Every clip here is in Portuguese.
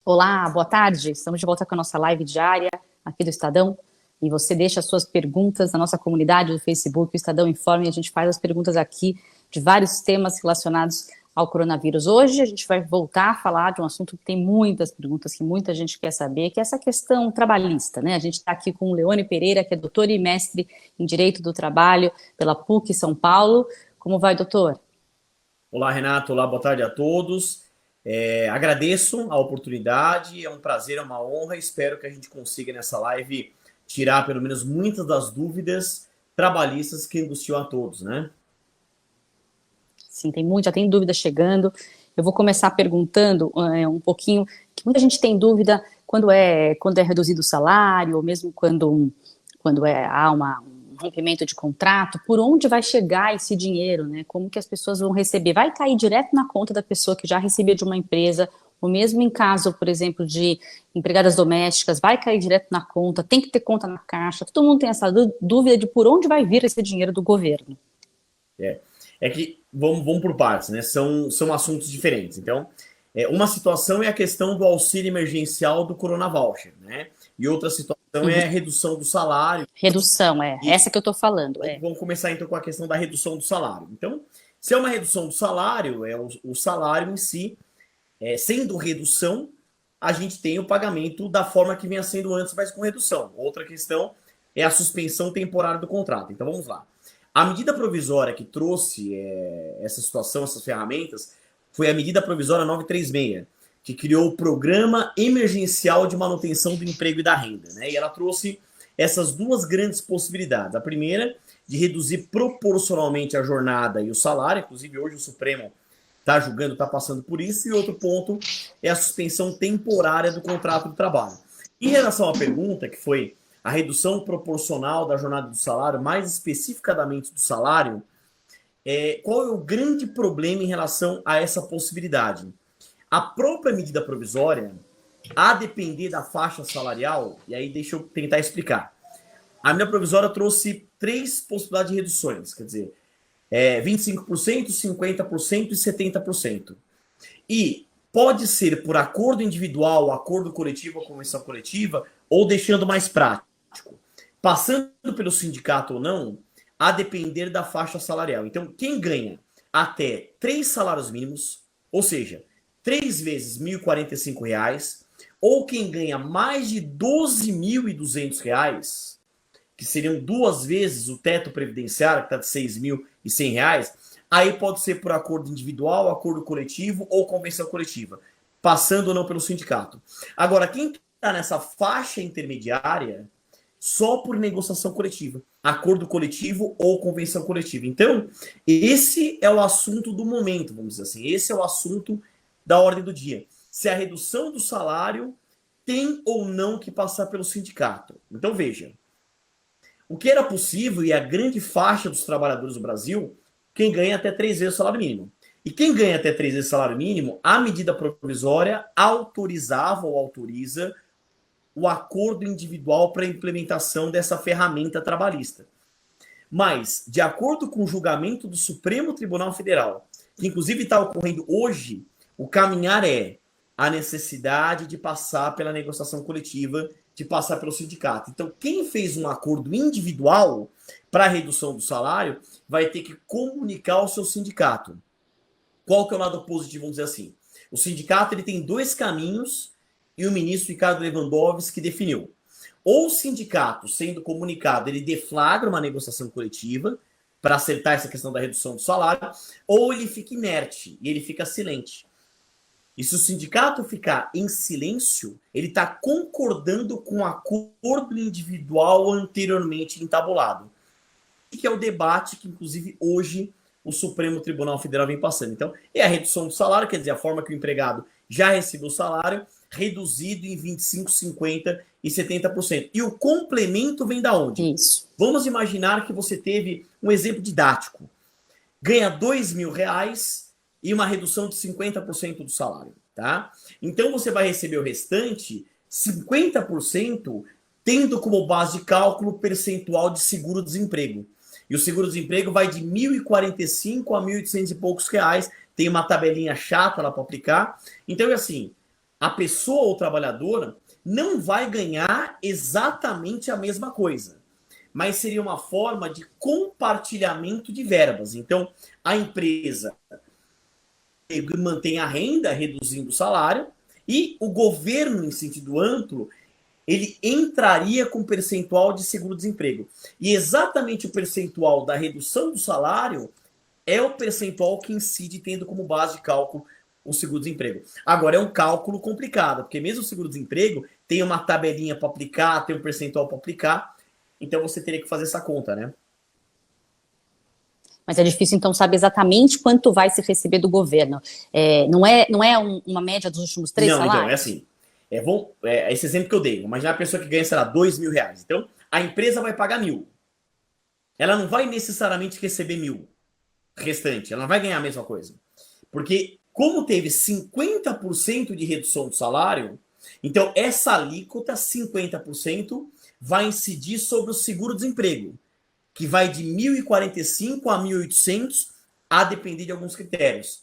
Olá, boa tarde. Estamos de volta com a nossa live diária aqui do Estadão. E você deixa as suas perguntas na nossa comunidade do Facebook, o Estadão Informa, e a gente faz as perguntas aqui de vários temas relacionados ao coronavírus. Hoje a gente vai voltar a falar de um assunto que tem muitas perguntas, que muita gente quer saber, que é essa questão trabalhista, né? A gente está aqui com o Leone Pereira, que é doutor e mestre em Direito do Trabalho pela PUC São Paulo. Como vai, doutor? Olá, Renato. Olá, boa tarde a todos. Agradeço a oportunidade, é um prazer, é uma honra. Espero que a gente consiga nessa live tirar pelo menos muitas das dúvidas trabalhistas que angustiam a todos, né? Sim, já tem dúvida chegando. Eu vou começar perguntando um pouquinho, que muita gente tem dúvida quando é reduzido o salário, ou mesmo há um rompimento de contrato, por onde vai chegar esse dinheiro, né? Como que as pessoas vão receber? Vai cair direto na conta da pessoa que já recebia de uma empresa, ou mesmo em caso, por exemplo, de empregadas domésticas, vai cair direto na conta, tem que ter conta na caixa. Todo mundo tem essa dúvida de por onde vai vir esse dinheiro do governo. É, é que vamos por partes, né? São assuntos diferentes. Então, uma situação é a questão do auxílio emergencial do Corona Voucher, né? E outra situação é a Uhum. redução do salário. Redução, E essa que eu estou falando, vamos começar então com a questão da redução do salário. Então, se é uma redução do salário, é o salário em si, sendo redução, a gente tem o pagamento da forma que vinha sendo antes, mas com redução. Outra questão é a suspensão temporária do contrato. Então vamos lá. A medida provisória que trouxe essa situação, essas ferramentas, foi a medida provisória 936, que criou o Programa Emergencial de Manutenção do Emprego e da Renda, né? E ela trouxe essas duas grandes possibilidades. A primeira, de reduzir proporcionalmente a jornada e o salário, inclusive hoje o Supremo está julgando, está passando por isso, e outro ponto é a suspensão temporária do contrato de trabalho. Em relação à pergunta, que foi a redução proporcional da jornada do salário, mais especificadamente do salário, qual é o grande problema em relação a essa possibilidade? A própria medida provisória, a depender da faixa salarial, e aí deixa eu tentar explicar. A medida provisória trouxe três possibilidades de reduções, quer dizer, 25%, 50% e 70%. E pode ser por acordo individual, acordo coletivo ou convenção coletiva, ou deixando mais prático, passando pelo sindicato ou não, a depender da faixa salarial. Então, quem ganha até 3 salários mínimos, ou seja, 3 vezes R$ 1.045, ou quem ganha mais de R$ 12.200, que seriam duas vezes o teto previdenciário, que está de R$ 6.100, aí pode ser por acordo individual, acordo coletivo ou convenção coletiva, passando ou não pelo sindicato. Agora, quem está nessa faixa intermediária, só por negociação coletiva, acordo coletivo ou convenção coletiva. Então, esse é o assunto do momento, vamos dizer assim, esse é o assunto da ordem do dia. Se a redução do salário tem ou não que passar pelo sindicato. Então, veja, o que era possível, e a grande faixa dos trabalhadores do Brasil, quem ganha até 3 vezes o salário mínimo. E quem ganha até 3 vezes o salário mínimo, a medida provisória autorizava ou autoriza o acordo individual para a implementação dessa ferramenta trabalhista. Mas, de acordo com o julgamento do Supremo Tribunal Federal, que inclusive está ocorrendo hoje, o caminhar é a necessidade de passar pela negociação coletiva, de passar pelo sindicato. Então, quem fez um acordo individual para a redução do salário vai ter que comunicar ao seu sindicato. Qual que é o lado positivo, vamos dizer assim? O sindicato ele tem dois caminhos e o ministro Ricardo Lewandowski definiu. Ou o sindicato, sendo comunicado, ele deflagra uma negociação coletiva para acertar essa questão da redução do salário, ou ele fica inerte e ele fica silente. E se o sindicato ficar em silêncio, ele está concordando com o acordo individual anteriormente entabulado. Que é o debate que, inclusive, hoje o Supremo Tribunal Federal vem passando. Então, é a redução do salário, quer dizer, a forma que o empregado já recebeu o salário, reduzido em 25%, 50% e 70%. E o complemento vem da onde? Isso. Vamos imaginar que você teve um exemplo didático. Ganha R$ 2.000 e uma redução de 50% do salário, tá? Então você vai receber o restante, 50%, tendo como base de cálculo percentual de seguro-desemprego. E o seguro-desemprego vai de 1.045 a 1.800 e poucos reais. Tem uma tabelinha chata lá para aplicar. Então é assim, a pessoa ou trabalhadora não vai ganhar exatamente a mesma coisa, mas seria uma forma de compartilhamento de verbas. Então, a empresa mantém a renda, reduzindo o salário, e o governo, em sentido amplo, ele entraria com percentual de seguro-desemprego. E exatamente o percentual da redução do salário é o percentual que incide tendo como base de cálculo o seguro-desemprego. Agora, é um cálculo complicado, porque mesmo o seguro-desemprego tem uma tabelinha para aplicar, tem um percentual para aplicar, então você teria que fazer essa conta, né? Mas é difícil, então, saber exatamente quanto vai se receber do governo. Não é uma média dos últimos 3 Não, então, é salários? assim. Esse exemplo que eu dei. Imagina a pessoa que ganha, sei lá, R$ 2.000. Então, a empresa vai pagar 1.000. Ela não vai necessariamente receber 1.000 restante. Ela não vai ganhar a mesma coisa. Porque, como teve 50% de redução do salário, então essa alíquota, 50%, vai incidir sobre o seguro-desemprego, que vai de 1.045 a 1.800, a depender de alguns critérios.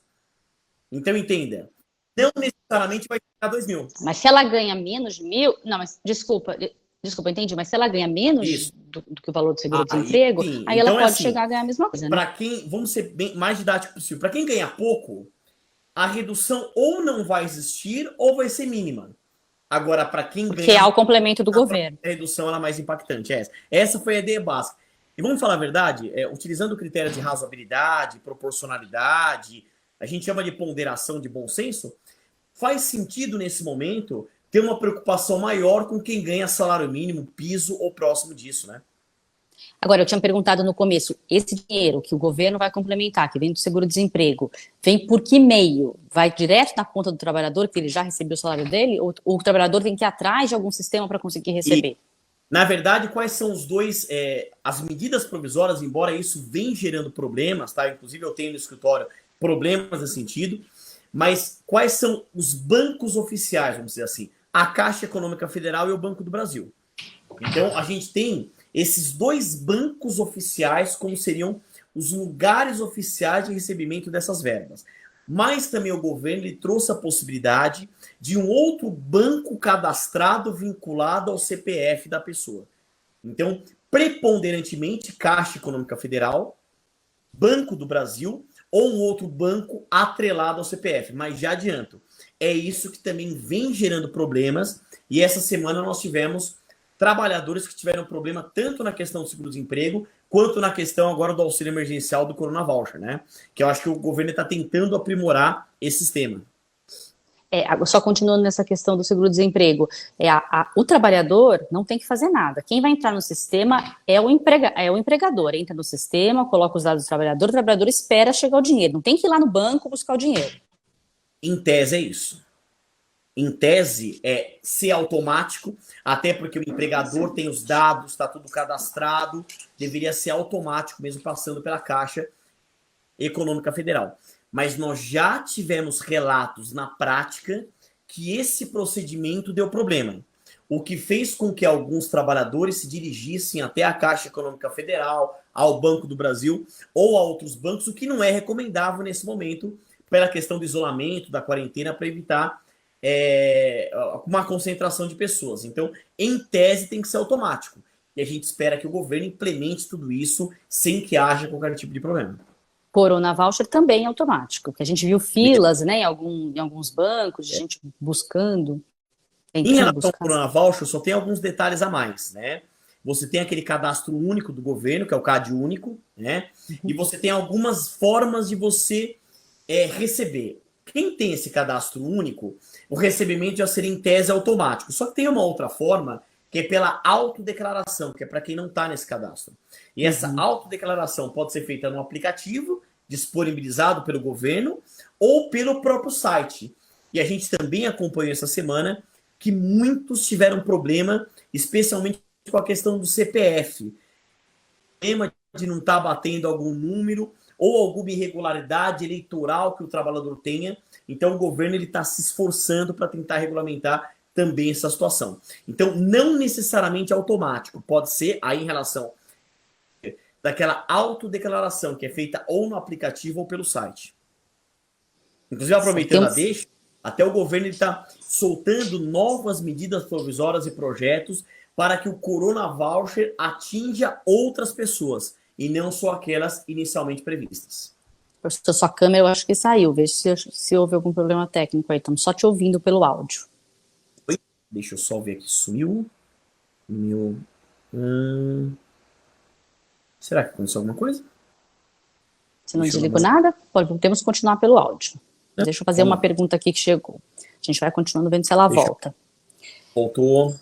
Então, entenda. Não necessariamente vai chegar a 2.000. Mas se ela ganha menos de 1.000... Não, mas desculpa, entendi. Mas se ela ganha menos Isso. do que o valor do Aí seguro-desemprego, sim. aí ela Então é pode assim, chegar a ganhar a mesma coisa, né? para quem, vamos ser bem mais didático possível, para quem ganha pouco, a redução ou não vai existir ou vai ser mínima. Agora, para quem Porque há ganha, o complemento do governo. a redução ela é mais impactante. Essa foi a ideia básica. E vamos falar a verdade, utilizando o critério de razoabilidade, proporcionalidade, a gente chama de ponderação de bom senso, faz sentido nesse momento ter uma preocupação maior com quem ganha salário mínimo, piso ou próximo disso, né? Agora, eu tinha perguntado no começo, esse dinheiro que o governo vai complementar, que vem do seguro-desemprego, vem por que meio? Vai direto na conta do trabalhador, que ele já recebeu o salário dele, ou o trabalhador tem que ir atrás de algum sistema para conseguir receber? Na verdade, quais são os dois, as medidas provisórias, embora isso venha gerando problemas, tá? Inclusive eu tenho no escritório problemas nesse sentido, mas quais são os bancos oficiais, vamos dizer assim? A Caixa Econômica Federal e o Banco do Brasil. Então, a gente tem esses dois bancos oficiais como seriam os lugares oficiais de recebimento dessas verbas. Mas também o governo ele trouxe a possibilidade de um outro banco cadastrado vinculado ao CPF da pessoa. Então, preponderantemente, Caixa Econômica Federal, Banco do Brasil ou um outro banco atrelado ao CPF. Mas já adianto, é isso que também vem gerando problemas. E essa semana nós tivemos trabalhadores que tiveram problema tanto na questão do seguro-desemprego quanto na questão agora do auxílio emergencial do Corona Voucher, né? Que eu acho que o governo está tentando aprimorar esse sistema. Só continuando nessa questão do seguro-desemprego, o trabalhador não tem que fazer nada. Quem vai entrar no sistema é o empregador. Entra no sistema, coloca os dados do trabalhador, o trabalhador espera chegar o dinheiro. Não tem que ir lá no banco buscar o dinheiro. Em tese é isso. Em tese é ser automático, até porque o empregador tem os dados, está tudo cadastrado, deveria ser automático mesmo passando pela Caixa Econômica Federal. Mas nós já tivemos relatos na prática que esse procedimento deu problema. O que fez com que alguns trabalhadores se dirigissem até a Caixa Econômica Federal, ao Banco do Brasil ou a outros bancos, o que não é recomendável nesse momento, pela questão do isolamento, da quarentena, para evitar uma concentração de pessoas. Então, em tese, tem que ser automático. E a gente espera que o governo implemente tudo isso sem que haja qualquer tipo de problema. Corona Voucher também é automático, porque a gente viu filas, né, em alguns bancos, de gente buscando, Em tentando relação ao buscar. Corona Voucher, só tem alguns detalhes a mais, né? Você tem aquele cadastro único do governo, que é o CAD único, né? E você tem algumas formas de você receber. Quem tem esse cadastro único, o recebimento já seria em tese automático. Só que tem uma outra forma, que é pela autodeclaração, que é para quem não está nesse cadastro. E essa autodeclaração pode ser feita no aplicativo, disponibilizado pelo governo, ou pelo próprio site. E a gente também acompanhou essa semana que muitos tiveram problema, especialmente com a questão do CPF. Problema de não estar batendo algum número ou alguma irregularidade eleitoral que o trabalhador tenha. Então, o governo está se esforçando para tentar regulamentar também essa situação. Então, não necessariamente automático. Pode ser aí em relação daquela autodeclaração que é feita ou no aplicativo ou pelo site. Inclusive, aproveitando a deixa, Até o governo está soltando novas medidas provisórias e projetos para que o Corona Voucher atinja outras pessoas e não só aquelas inicialmente previstas. Professor, sua câmera eu acho que saiu. Veja se houve algum problema técnico aí. Estamos só te ouvindo pelo áudio. Oi? Deixa eu só ver aqui. Sumiu. Meu. Será que aconteceu alguma coisa? Se não desligou nada, podemos continuar pelo áudio. Não. Deixa eu fazer uma pergunta aqui que chegou. A gente vai continuando vendo se ela volta. Voltou.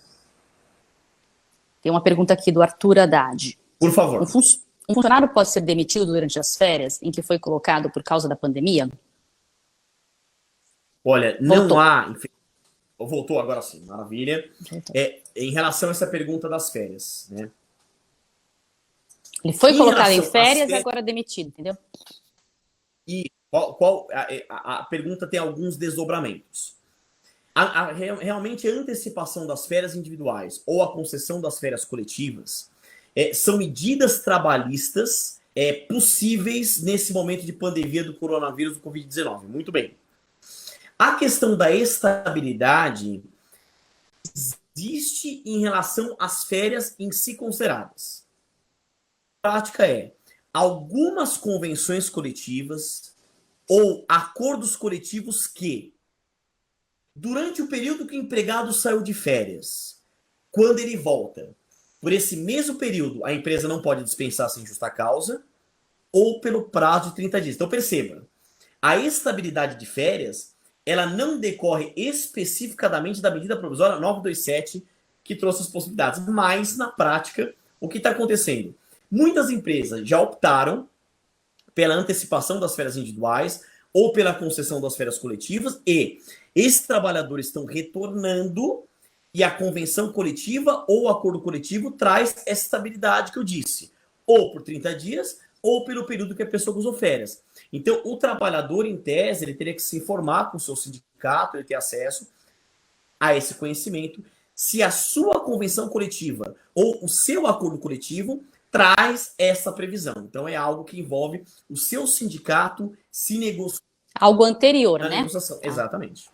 Tem uma pergunta aqui do Arthur Haddad. Por favor. Um funcionário pode ser demitido durante as férias em que foi colocado por causa da pandemia? Olha, Voltou. não há. Voltou agora sim, maravilha. Em relação a essa pergunta das férias, né? Ele foi colocado em férias e agora demitido, entendeu? E a pergunta tem alguns desdobramentos. Realmente a antecipação das férias individuais ou a concessão das férias coletivas são medidas trabalhistas possíveis nesse momento de pandemia do coronavírus do Covid-19. Muito bem. A questão da estabilidade existe em relação às férias em si consideradas. A prática algumas convenções coletivas ou acordos coletivos que, durante o período que o empregado saiu de férias, quando ele volta, por esse mesmo período, a empresa não pode dispensar sem justa causa ou pelo prazo de 30 dias. Então perceba, a estabilidade de férias, ela não decorre especificadamente da medida provisória 927, que trouxe as possibilidades. Mas, na prática, o que está acontecendo? Muitas empresas já optaram pela antecipação das férias individuais ou pela concessão das férias coletivas e esses trabalhadores estão retornando e a convenção coletiva ou o acordo coletivo traz essa estabilidade que eu disse, ou por 30 dias ou pelo período que a pessoa usou férias. Então, o trabalhador, em tese, ele teria que se informar com o seu sindicato, ele ter acesso a esse conhecimento, se a sua convenção coletiva ou o seu acordo coletivo traz essa previsão. Então, é algo que envolve o seu sindicato se negociar. Algo anterior, né? Negociação. Tá. Exatamente.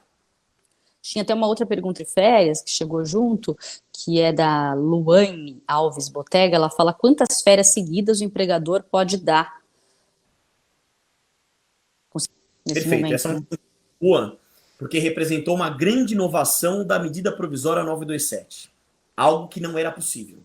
Tinha até uma outra pergunta de férias que chegou junto, que é da Luane Alves Botega. Ela fala quantas férias seguidas o empregador pode dar nesse Perfeito. momento. Essa é uma pergunta boa, porque representou uma grande inovação da medida provisória 927. Algo que não era possível.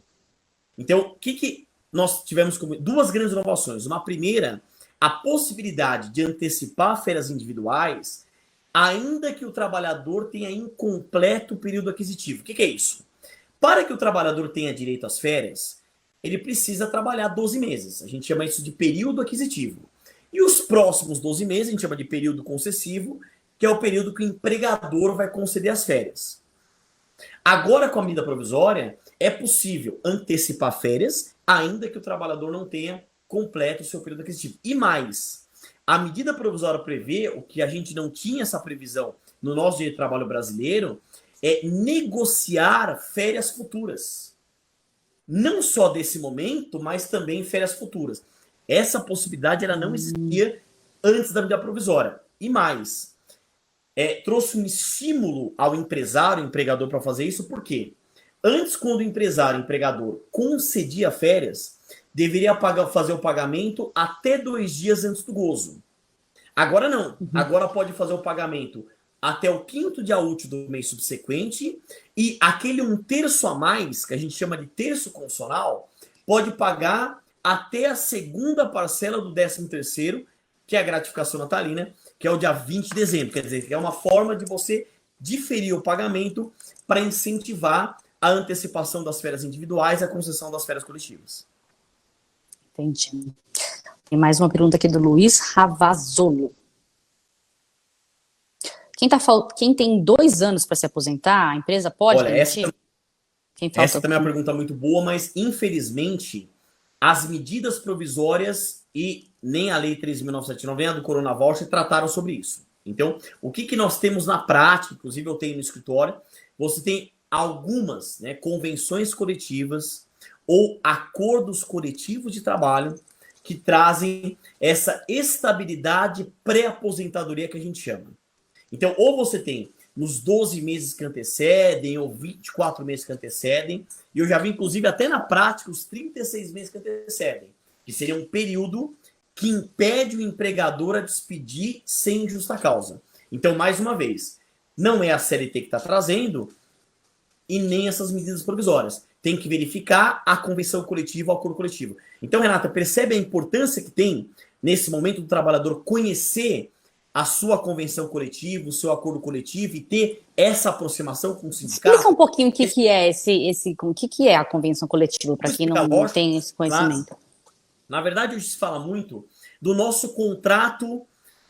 Então, o que nós tivemos como duas grandes inovações? Uma primeira, a possibilidade de antecipar férias individuais, ainda que o trabalhador tenha incompleto período aquisitivo. O que é isso? Para que o trabalhador tenha direito às férias, ele precisa trabalhar 12 meses. A gente chama isso de período aquisitivo. E os próximos 12 meses a gente chama de período concessivo, que é o período que o empregador vai conceder as férias. Agora, com a medida provisória, é possível antecipar férias, ainda que o trabalhador não tenha completo o seu período aquisitivo. E mais, a medida provisória prevê, o que a gente não tinha essa previsão no nosso direito de trabalho brasileiro, é negociar férias futuras. Não só desse momento, mas também férias futuras. Essa possibilidade ela não existia antes da medida provisória. E mais, trouxe um estímulo ao empresário, empregador, para fazer isso, por quê? Antes, quando o empresário, empregador, concedia férias, deveria fazer o pagamento até 2 dias antes do gozo. Agora não. Agora pode fazer o pagamento até o 5º dia útil do mês subsequente e aquele 1/3 a mais, que a gente chama de terço condicional, pode pagar até a segunda parcela do 13º, que é a gratificação natalina, que é o dia 20 de dezembro. Quer dizer, que é uma forma de você diferir o pagamento para incentivar a antecipação das férias individuais e a concessão das férias coletivas. Entendi. Tem mais uma pergunta aqui do Luiz Ravazolo. Quem tem 2 anos para se aposentar, a empresa pode demitir? Essa também é uma pergunta muito boa, mas infelizmente as medidas provisórias e nem a Lei 13.979, nem a do Corona Voucher trataram sobre isso. Então, o que nós temos na prática, inclusive eu tenho no escritório, você tem algumas convenções coletivas ou acordos coletivos de trabalho que trazem essa estabilidade pré-aposentadoria que a gente chama. Então, ou você tem nos 12 meses que antecedem, ou 24 meses que antecedem, e eu já vi, inclusive, até na prática, os 36 meses que antecedem, que seria um período que impede o empregador a despedir sem justa causa. Então, mais uma vez, não é a CLT que está trazendo e nem essas medidas provisórias. Tem que verificar a convenção coletiva, o acordo coletivo. Então, Renata, percebe a importância que tem, nesse momento, do trabalhador conhecer a sua convenção coletiva, o seu acordo coletivo e ter essa aproximação com o sindicato? Explica um pouquinho o que, que é o que, que é a convenção coletiva, para quem não tem esse conhecimento. Na verdade, hoje se fala muito do nosso contrato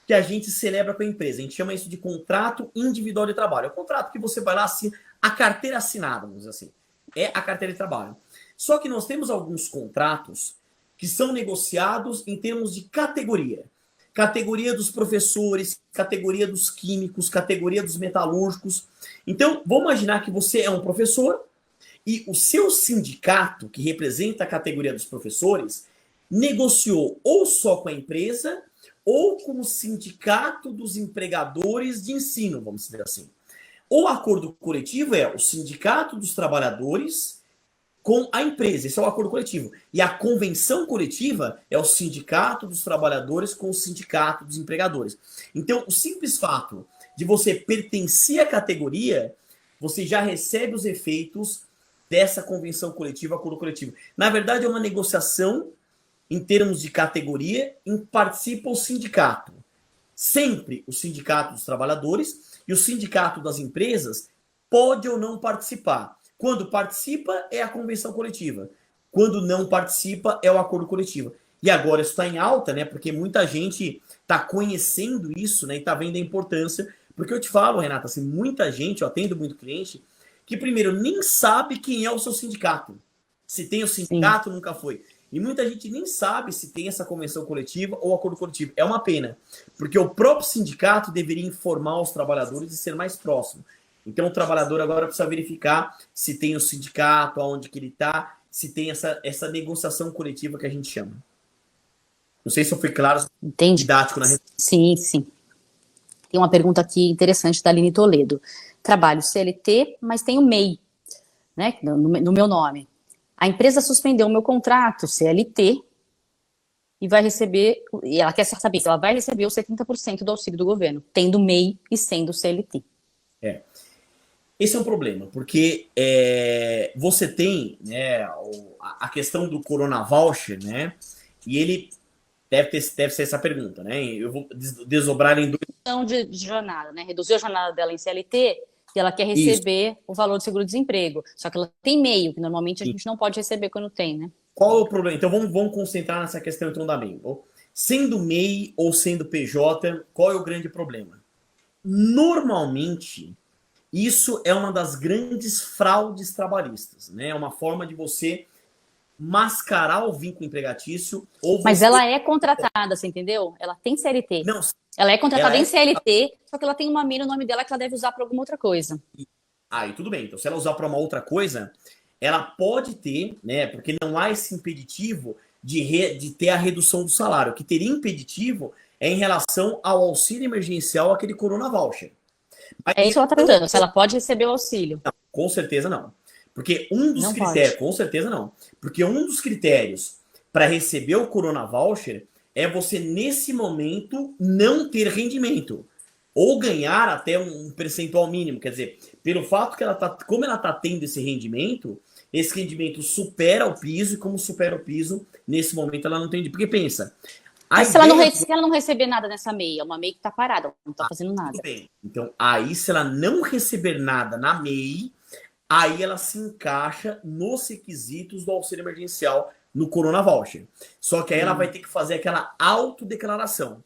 que a gente celebra com a empresa. A gente chama isso de contrato individual de trabalho. É o contrato que você vai lá, assina, a carteira assinada, vamos dizer assim. É a carteira de trabalho. Só que nós temos alguns contratos que são negociados em termos de categoria. Categoria dos professores, categoria dos químicos, categoria dos metalúrgicos. Então, vamos imaginar que você é um professor e o seu sindicato, que representa a categoria dos professores, negociou ou só com a empresa ou com o sindicato dos empregadores de ensino, vamos dizer assim. O acordo coletivo é o sindicato dos trabalhadores com a empresa. Esse é o acordo coletivo. E a convenção coletiva é o sindicato dos trabalhadores com o sindicato dos empregadores. Então, o simples fato de você pertencer à categoria, você já recebe os efeitos dessa convenção coletiva, acordo coletivo. Na verdade, é uma negociação em termos de categoria, em que participa o sindicato. Sempre o sindicato dos trabalhadores e o sindicato das empresas pode ou não participar. Quando participa, é a convenção coletiva. Quando não participa, é o acordo coletivo. E agora isso está em alta, né? Porque muita gente está conhecendo isso, né? E está vendo a importância. Porque eu te falo, Renata, assim, muita gente, eu atendo muito cliente, que primeiro nem sabe quem é o seu sindicato. Se tem o sindicato, nunca foi. E muita gente nem sabe se tem essa convenção coletiva ou acordo coletivo. É uma pena, porque o próprio sindicato deveria informar os trabalhadores e ser mais próximo. Então o trabalhador agora precisa verificar se tem o sindicato, aonde que ele está, se tem essa negociação coletiva que a gente chama. Não sei se eu fui claro, didático na resposta. Sim, sim. Tem uma pergunta aqui interessante da Aline Toledo. Trabalho CLT, mas tenho MEI, né, no meu nome. A empresa suspendeu o meu contrato CLT e vai receber, e ela quer saber se ela vai receber os 70% do auxílio do governo, tendo MEI e sendo CLT. Esse é um problema, porque você tem, né, a questão do Corona Voucher, né, e ele deve ser essa pergunta, né, eu vou desdobrar em dois. De jornada, né, reduziu a jornada dela em CLT, e ela quer receber o valor do seguro-desemprego. Só que ela tem MEI, que normalmente a gente não pode receber quando tem, né? Qual é o problema? Então vamos concentrar nessa questão então da MEI. Sendo MEI ou sendo PJ, qual é o grande problema? Normalmente, isso é uma das grandes fraudes trabalhistas, né? É uma forma de você mascarar o vínculo empregatício. Mas ela é contratada, você entendeu? Ela tem CLT. Não, ela é contratada em CLT, só que ela tem uma MEI no nome dela que ela deve usar para alguma outra coisa. Aí tudo bem. Então, se ela usar para uma outra coisa, ela pode ter, né? Porque não há esse impeditivo de ter a redução do salário. O que teria impeditivo é em relação ao auxílio emergencial, aquele Corona Voucher. Mas é isso que ela está perguntando, se ela pode receber o auxílio. Não, com certeza não. Porque um dos critérios, com certeza não. Porque um dos critérios para receber o Corona Voucher é você, nesse momento, não ter rendimento. Ou ganhar até um percentual mínimo. Quer dizer, pelo fato que como ela está tendo esse rendimento supera o piso, e como supera o piso, nesse momento ela não tem. Porque pensa. Mas se ela não receber nada nessa MEI, é uma MEI que está parada, não está fazendo nada. Tudo bem. Então, aí, se ela não receber nada na MEI, aí ela se encaixa nos requisitos do auxílio emergencial no Corona Voucher. Só que aí ela vai ter que fazer aquela autodeclaração.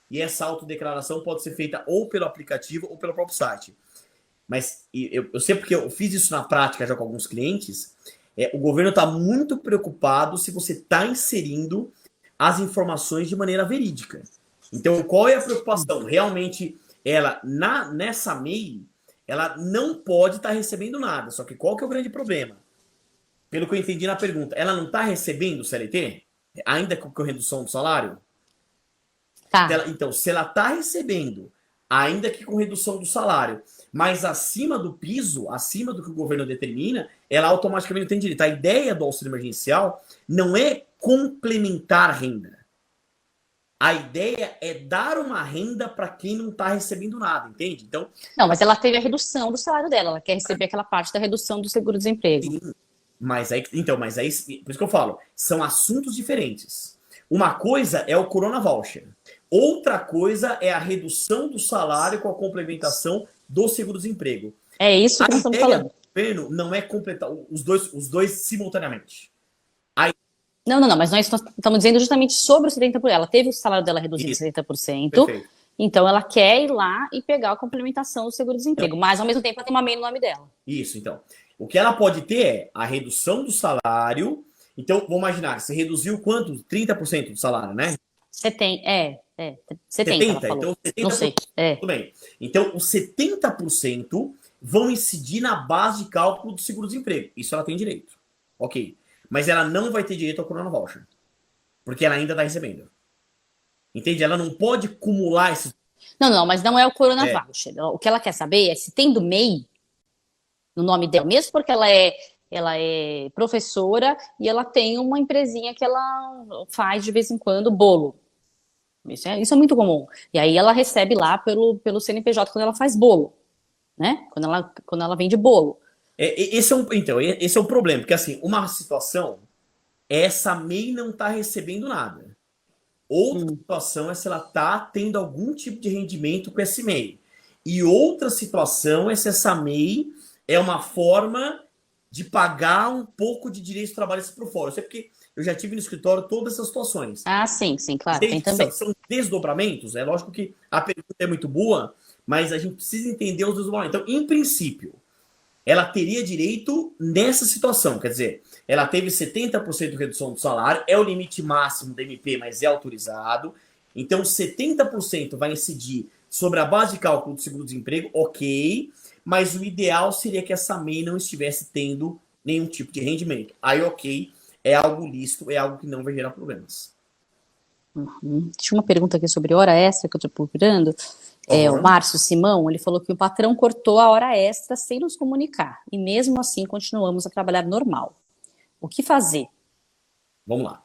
E essa autodeclaração pode ser feita ou pelo aplicativo ou pelo próprio site. Mas eu sei porque eu fiz isso na prática já com alguns clientes. O governo está muito preocupado se você está inserindo as informações de maneira verídica. Então, qual é a preocupação? Realmente, ela, nessa MEI, ela não pode estar recebendo nada. Só que qual que é o grande problema? Pelo que eu entendi na pergunta, ela não está recebendo o CLT? Ainda com redução do salário? Tá. Então, se ela está recebendo ainda que com redução do salário. Mas acima do piso, acima do que o governo determina, ela automaticamente tem direito. A ideia do auxílio emergencial não é complementar renda. A ideia é dar uma renda para quem não está recebendo nada, entende? Então, Não, mas ela teve a redução do salário dela, ela quer receber aquela parte da redução do seguro-desemprego. sim, mas aí, por isso que eu falo, são assuntos diferentes. Uma coisa é o Corona Voucher. Outra coisa é a redução do salário com a complementação do seguro-desemprego. É isso A que nós estamos ideia falando. do governo não é completar os dois simultaneamente. Não, mas nós estamos dizendo justamente sobre o 70%. Ela teve o salário dela reduzido em Isso, 70%, perfeito. então ela quer ir lá e pegar a complementação do seguro-desemprego, mas ao mesmo tempo ela tem uma MEI no nome dela. Isso, então. O que ela pode ter é a redução do salário. Então, vamos imaginar, você reduziu quanto? 30% do salário, né? 70, 70 ela 70%? falou. Então, Não 70%. sei, Tudo bem. Então, os 70% vão incidir na base de cálculo do seguro-desemprego. Isso ela tem direito. Ok. Mas ela não vai ter direito ao Corona Voucher. Porque ela ainda está recebendo. Entende? Ela não pode acumular esses. Não, mas não é o Corona É, Voucher. O que ela quer saber é se tem do MEI no nome dela, mesmo porque ela é professora e ela tem uma empresinha que ela faz de vez em quando bolo. Isso é muito comum. E aí ela recebe lá pelo CNPJ quando ela faz bolo, né? Quando ela vende bolo. esse é um problema. Porque, assim, uma situação é essa MEI não está recebendo nada. Outra situação é se ela está tendo algum tipo de rendimento com esse MEI. E outra situação é se essa MEI é uma forma de pagar um pouco de direitos trabalhistas por fora. Eu sei porque eu já tive no escritório todas essas situações. Ah, sim, claro, tem Entende? também. São desdobramentos. É lógico que a pergunta é muito boa, mas a gente precisa entender os desdobramentos. Então, em princípio, ela teria direito nessa situação. Quer dizer, ela teve 70% de redução do salário, é o limite máximo da MP, mas é autorizado. Então, 70% vai incidir sobre a base de cálculo do seguro-desemprego, ok, mas o ideal seria que essa MEI não estivesse tendo nenhum tipo de rendimento. Aí, ok, é algo lícito, é algo que não vai gerar problemas. Tinha uma pergunta aqui sobre hora extra que eu estou procurando. O Márcio Simão, ele falou que o patrão cortou a hora extra sem nos comunicar. E mesmo assim continuamos a trabalhar normal. O que fazer? Vamos lá.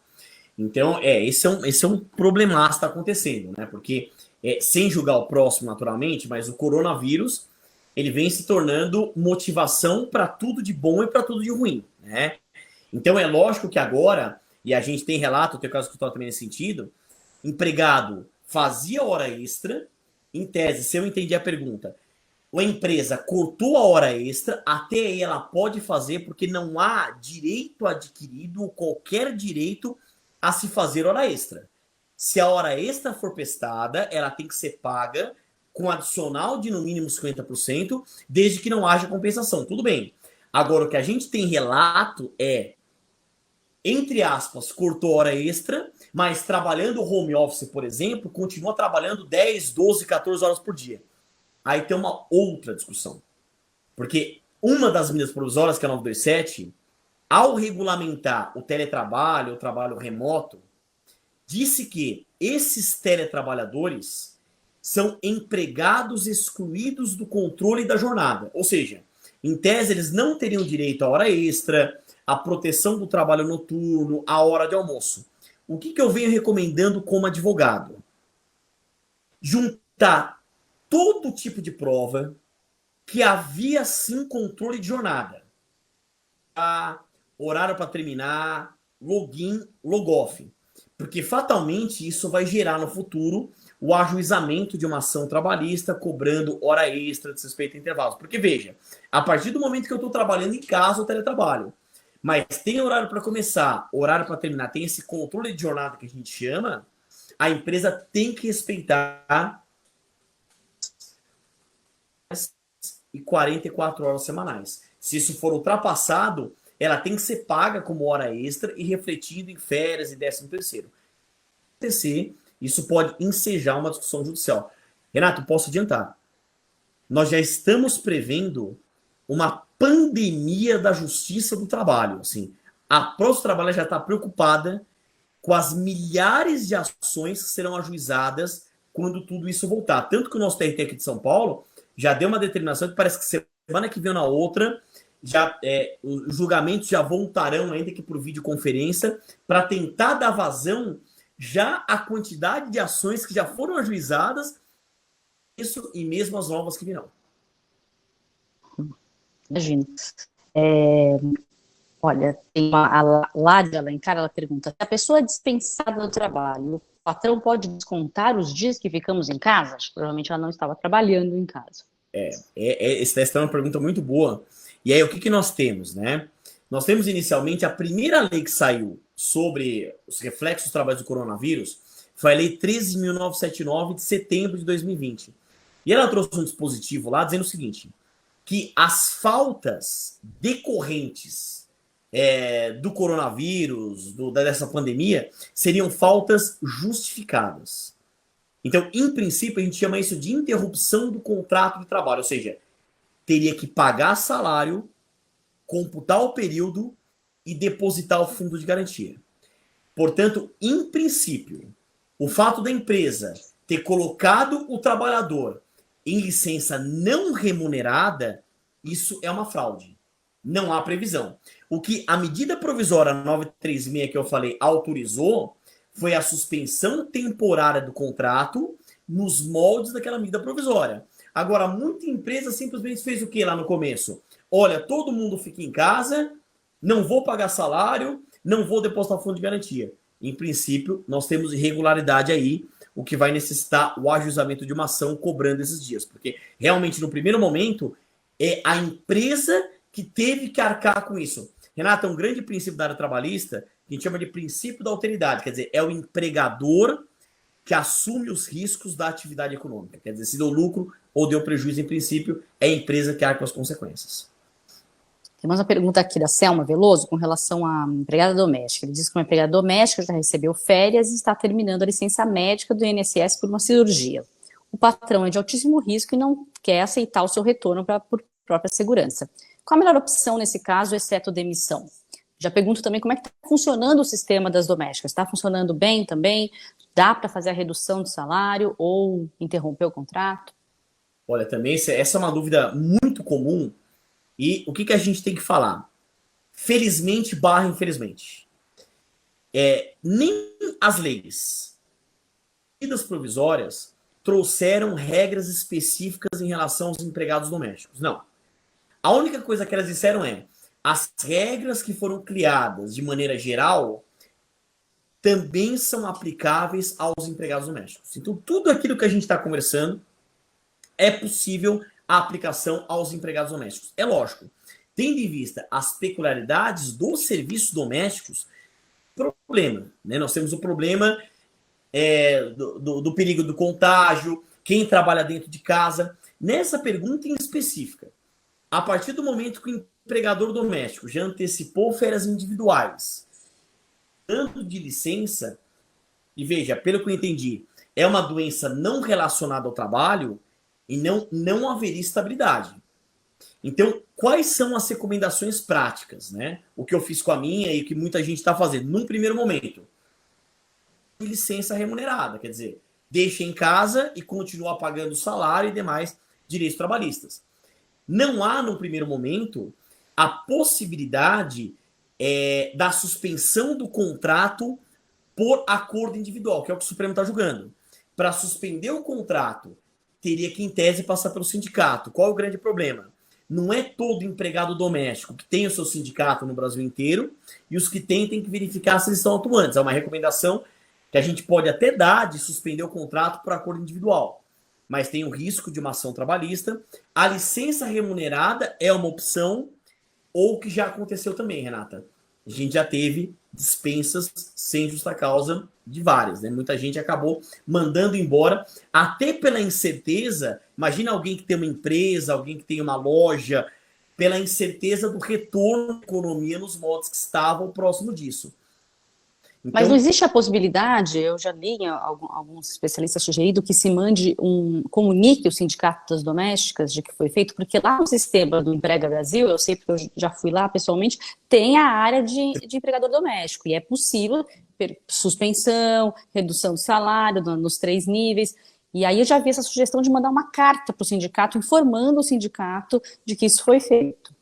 Então, esse é um problemaço que está acontecendo, né? Porque, sem julgar o próximo naturalmente, mas o coronavírus, ele vem se tornando motivação para tudo de bom e para tudo de ruim, né? Então, é lógico que agora, e a gente tem relato, tem caso que eu também nesse sentido, empregado fazia hora extra, em tese, se eu entendi a pergunta, a empresa cortou a hora extra, até aí ela pode fazer, porque não há direito adquirido ou qualquer direito a se fazer hora extra. Se a hora extra for prestada, ela tem que ser paga com adicional de no mínimo 50%, desde que não haja compensação. Tudo bem. Agora, o que a gente tem relato é, entre aspas, cortou hora extra, mas trabalhando home office, por exemplo, continua trabalhando 10, 12, 14 horas por dia. Aí tem uma outra discussão. Porque uma das medidas provisórias, que é a 927, ao regulamentar o teletrabalho, o trabalho remoto, disse que esses teletrabalhadores são empregados excluídos do controle da jornada. Ou seja, em tese, eles não teriam direito à hora extra, à proteção do trabalho noturno, à hora de almoço. O que eu venho recomendando como advogado? Juntar todo tipo de prova que havia sim controle de jornada. Horário para terminar, login, logoff. Porque fatalmente isso vai gerar no futuro o ajuizamento de uma ação trabalhista cobrando hora extra de respeito a intervalos. Porque veja, a partir do momento que eu estou trabalhando em casa, eu teletrabalho. Mas tem horário para começar, horário para terminar, tem esse controle de jornada que a gente chama, a empresa tem que respeitar e 44 horas semanais. Se isso for ultrapassado, ela tem que ser paga como hora extra e refletido em férias e 13º. Isso pode ensejar uma discussão judicial. Renato, posso adiantar. Nós já estamos prevendo uma pandemia da justiça do trabalho. Assim, a Processo Trabalho já está preocupada com as milhares de ações que serão ajuizadas quando tudo isso voltar. Tanto que o nosso TRT aqui de São Paulo já deu uma determinação que parece que semana que vem ou na outra, já os julgamentos já voltarão, ainda que por videoconferência, para tentar dar vazão já a quantidade de ações que já foram ajuizadas, isso e mesmo as novas que virão. Imagino. Olha, tem a Ládia Alencar, ela pergunta: se a pessoa é dispensada do trabalho, o patrão pode descontar os dias que ficamos em casa? Acho que provavelmente ela não estava trabalhando em casa. Essa é uma pergunta muito boa. E aí, o que nós temos, né? Nós temos inicialmente a primeira lei que saiu sobre os reflexos dos trabalhos do coronavírus, foi a Lei 13.979 de setembro de 2020. E ela trouxe um dispositivo lá dizendo o seguinte, que as faltas decorrentes do coronavírus, dessa pandemia, seriam faltas justificadas. Então, em princípio, a gente chama isso de interrupção do contrato de trabalho, ou seja, teria que pagar salário, computar o período e depositar o fundo de garantia. Portanto, em princípio, o fato da empresa ter colocado o trabalhador em licença não remunerada, isso é uma fraude. Não há previsão. O que a medida provisória 936 que eu falei autorizou foi a suspensão temporária do contrato nos moldes daquela medida provisória. Agora, muita empresa simplesmente fez o que lá no começo? Olha, todo mundo fica em casa, não vou pagar salário, não vou depositar fundo de garantia. Em princípio, nós temos irregularidade aí, o que vai necessitar o ajuizamento de uma ação cobrando esses dias. Porque realmente, no primeiro momento, é a empresa que teve que arcar com isso. Renata, um grande princípio da área trabalhista, que a gente chama de princípio da alteridade, quer dizer, é o empregador que assume os riscos da atividade econômica. Quer dizer, se deu lucro ou deu prejuízo, em princípio, é a empresa que arca com as consequências. Temos uma pergunta aqui da Selma Veloso com relação à empregada doméstica. Ele diz que uma empregada doméstica já recebeu férias e está terminando a licença médica do INSS por uma cirurgia. O patrão é de altíssimo risco e não quer aceitar o seu retorno por própria segurança. Qual a melhor opção nesse caso, exceto demissão? Já pergunto também como é que está funcionando o sistema das domésticas. Está funcionando bem também? Dá para fazer a redução do salário ou interromper o contrato? Olha, também essa é uma dúvida muito comum. E o que a gente tem que falar? Felizmente / infelizmente. Nem as leis, medidas provisórias, trouxeram regras específicas em relação aos empregados domésticos. Não. A única coisa que elas disseram as regras que foram criadas de maneira geral também são aplicáveis aos empregados domésticos. Então, tudo aquilo que a gente está conversando é possível a aplicação aos empregados domésticos. É lógico, tendo em vista as peculiaridades dos serviços domésticos, problema, né? Nós temos o problema do perigo do contágio, quem trabalha dentro de casa. Nessa pergunta em específica, a partir do momento que o empregador doméstico já antecipou férias individuais, tanto de licença, e veja, pelo que eu entendi, é uma doença não relacionada ao trabalho, e não haveria estabilidade. Então, quais são as recomendações práticas, né? O que eu fiz com a minha e o que muita gente está fazendo num primeiro momento. Licença remunerada, quer dizer, deixa em casa e continua pagando salário e demais direitos trabalhistas. Não há, no primeiro momento, a possibilidade da suspensão do contrato por acordo individual, que é o que o Supremo está julgando. Para suspender o contrato, teria que, em tese, passar pelo sindicato. Qual é o grande problema? Não é todo empregado doméstico que tem o seu sindicato no Brasil inteiro, e os que têm que verificar se eles estão atuantes. É uma recomendação que a gente pode até dar de suspender o contrato por acordo individual, mas tem o risco de uma ação trabalhista. A licença remunerada é uma opção, ou o que já aconteceu também, Renata. A gente já teve dispensas sem justa causa de várias, né? Muita gente acabou mandando embora, até pela incerteza. Imagina alguém que tem uma empresa, alguém que tem uma loja, pela incerteza do retorno da economia nos moldes que estavam próximo disso. Então, mas não existe a possibilidade, eu já li alguns especialistas sugerindo que se comunique o sindicato das domésticas de que foi feito, porque lá no sistema do Emprega Brasil, eu sei porque eu já fui lá pessoalmente, tem a área de empregador doméstico, e é possível suspensão, redução do salário nos 3 níveis. E aí eu já vi essa sugestão de mandar uma carta para o sindicato, informando o sindicato de que isso foi feito.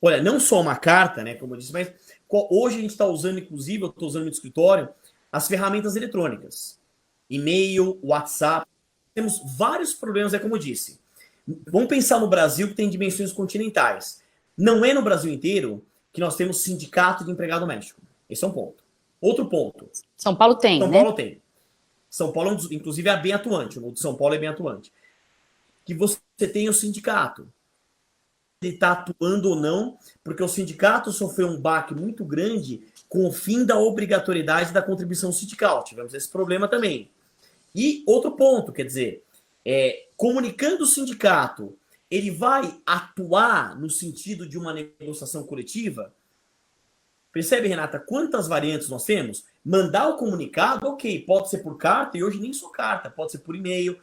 Olha, não só uma carta, né, como eu disse, mas hoje a gente está usando, inclusive, eu estou usando no escritório, as ferramentas eletrônicas. E-mail, WhatsApp. Temos vários problemas, é como eu disse. Vamos pensar no Brasil, que tem dimensões continentais. Não é no Brasil inteiro que nós temos sindicato de empregado doméstico. Esse é um ponto. Outro ponto. São Paulo tem, São né? Paulo tem. São Paulo, inclusive, é bem atuante. O de São Paulo é bem atuante. Que você tem o sindicato. Ele está atuando ou não, porque o sindicato sofreu um baque muito grande com o fim da obrigatoriedade da contribuição sindical. Tivemos esse problema também. E outro ponto, quer dizer, comunicando o sindicato, ele vai atuar no sentido de uma negociação coletiva? Percebe, Renata, quantas variantes nós temos? Mandar o comunicado, ok, pode ser por carta, e hoje nem só carta, pode ser por e-mail,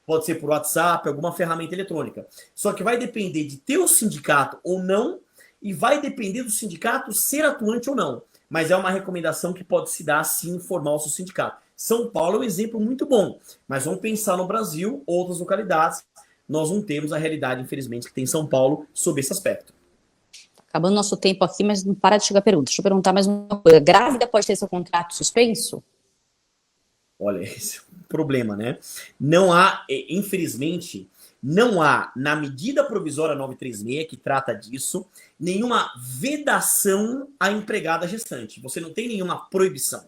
pode ser por WhatsApp, alguma ferramenta eletrônica. Só que vai depender de ter o sindicato ou não, e vai depender do sindicato ser atuante ou não. Mas é uma recomendação que pode se dar, sim, informar o seu sindicato. São Paulo é um exemplo muito bom, mas vamos pensar no Brasil, outras localidades. Nós não temos a realidade, infelizmente, que tem em São Paulo sobre esse aspecto. Acabando nosso tempo aqui, mas não para de chegar pergunta. Deixa eu perguntar mais uma coisa. Grávida pode ter seu contrato suspenso? Olha, esse é um problema, né? Não há, infelizmente, não há, na medida provisória 936, que trata disso, nenhuma vedação à empregada gestante. Você não tem nenhuma proibição.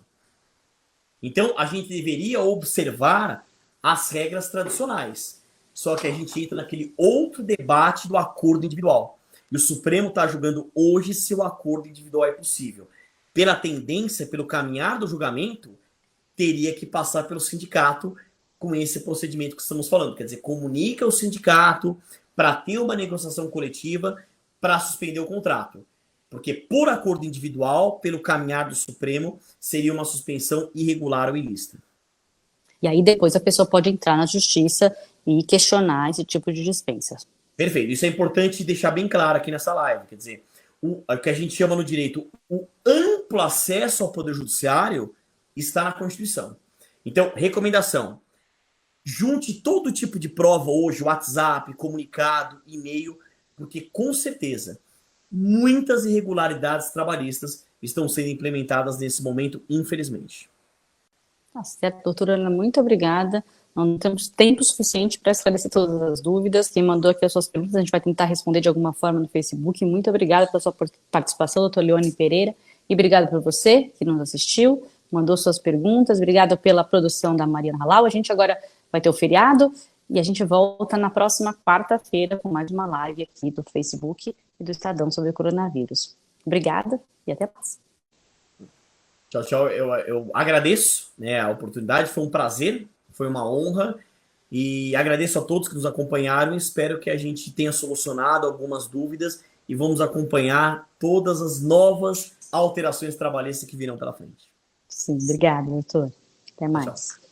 Então, a gente deveria observar as regras tradicionais. Só que a gente entra naquele outro debate do acordo individual. E o Supremo está julgando hoje se o acordo individual é possível. Pela tendência, pelo caminhar do julgamento, teria que passar pelo sindicato com esse procedimento que estamos falando. Quer dizer, comunica o sindicato para ter uma negociação coletiva para suspender o contrato. Porque por acordo individual, pelo caminhar do Supremo, seria uma suspensão irregular ou ilícita. E aí depois a pessoa pode entrar na justiça e questionar esse tipo de dispensa. Perfeito. Isso é importante deixar bem claro aqui nessa live. Quer dizer, o que a gente chama no direito, o amplo acesso ao Poder Judiciário está na Constituição. Então, recomendação, junte todo tipo de prova hoje, WhatsApp, comunicado, e-mail, porque com certeza muitas irregularidades trabalhistas estão sendo implementadas nesse momento, infelizmente. Tá certo, doutora Ana, muito obrigada. Não temos tempo suficiente para esclarecer todas as dúvidas. Quem mandou aqui as suas perguntas, a gente vai tentar responder de alguma forma no Facebook. Muito obrigada pela sua participação, doutora Leone Pereira. E obrigada por você que nos assistiu, mandou suas perguntas. Obrigada pela produção da Mariana Halal. A gente agora vai ter o feriado e a gente volta na próxima quarta-feira com mais uma live aqui do Facebook e do Estadão sobre o coronavírus. Obrigada e até mais. Tchau, tchau. Eu agradeço, né, a oportunidade, foi um prazer, foi uma honra e agradeço a todos que nos acompanharam. Espero que a gente tenha solucionado algumas dúvidas e vamos acompanhar todas as novas alterações trabalhistas que virão pela frente. Sim, obrigada, doutor. Até mais. Tchau.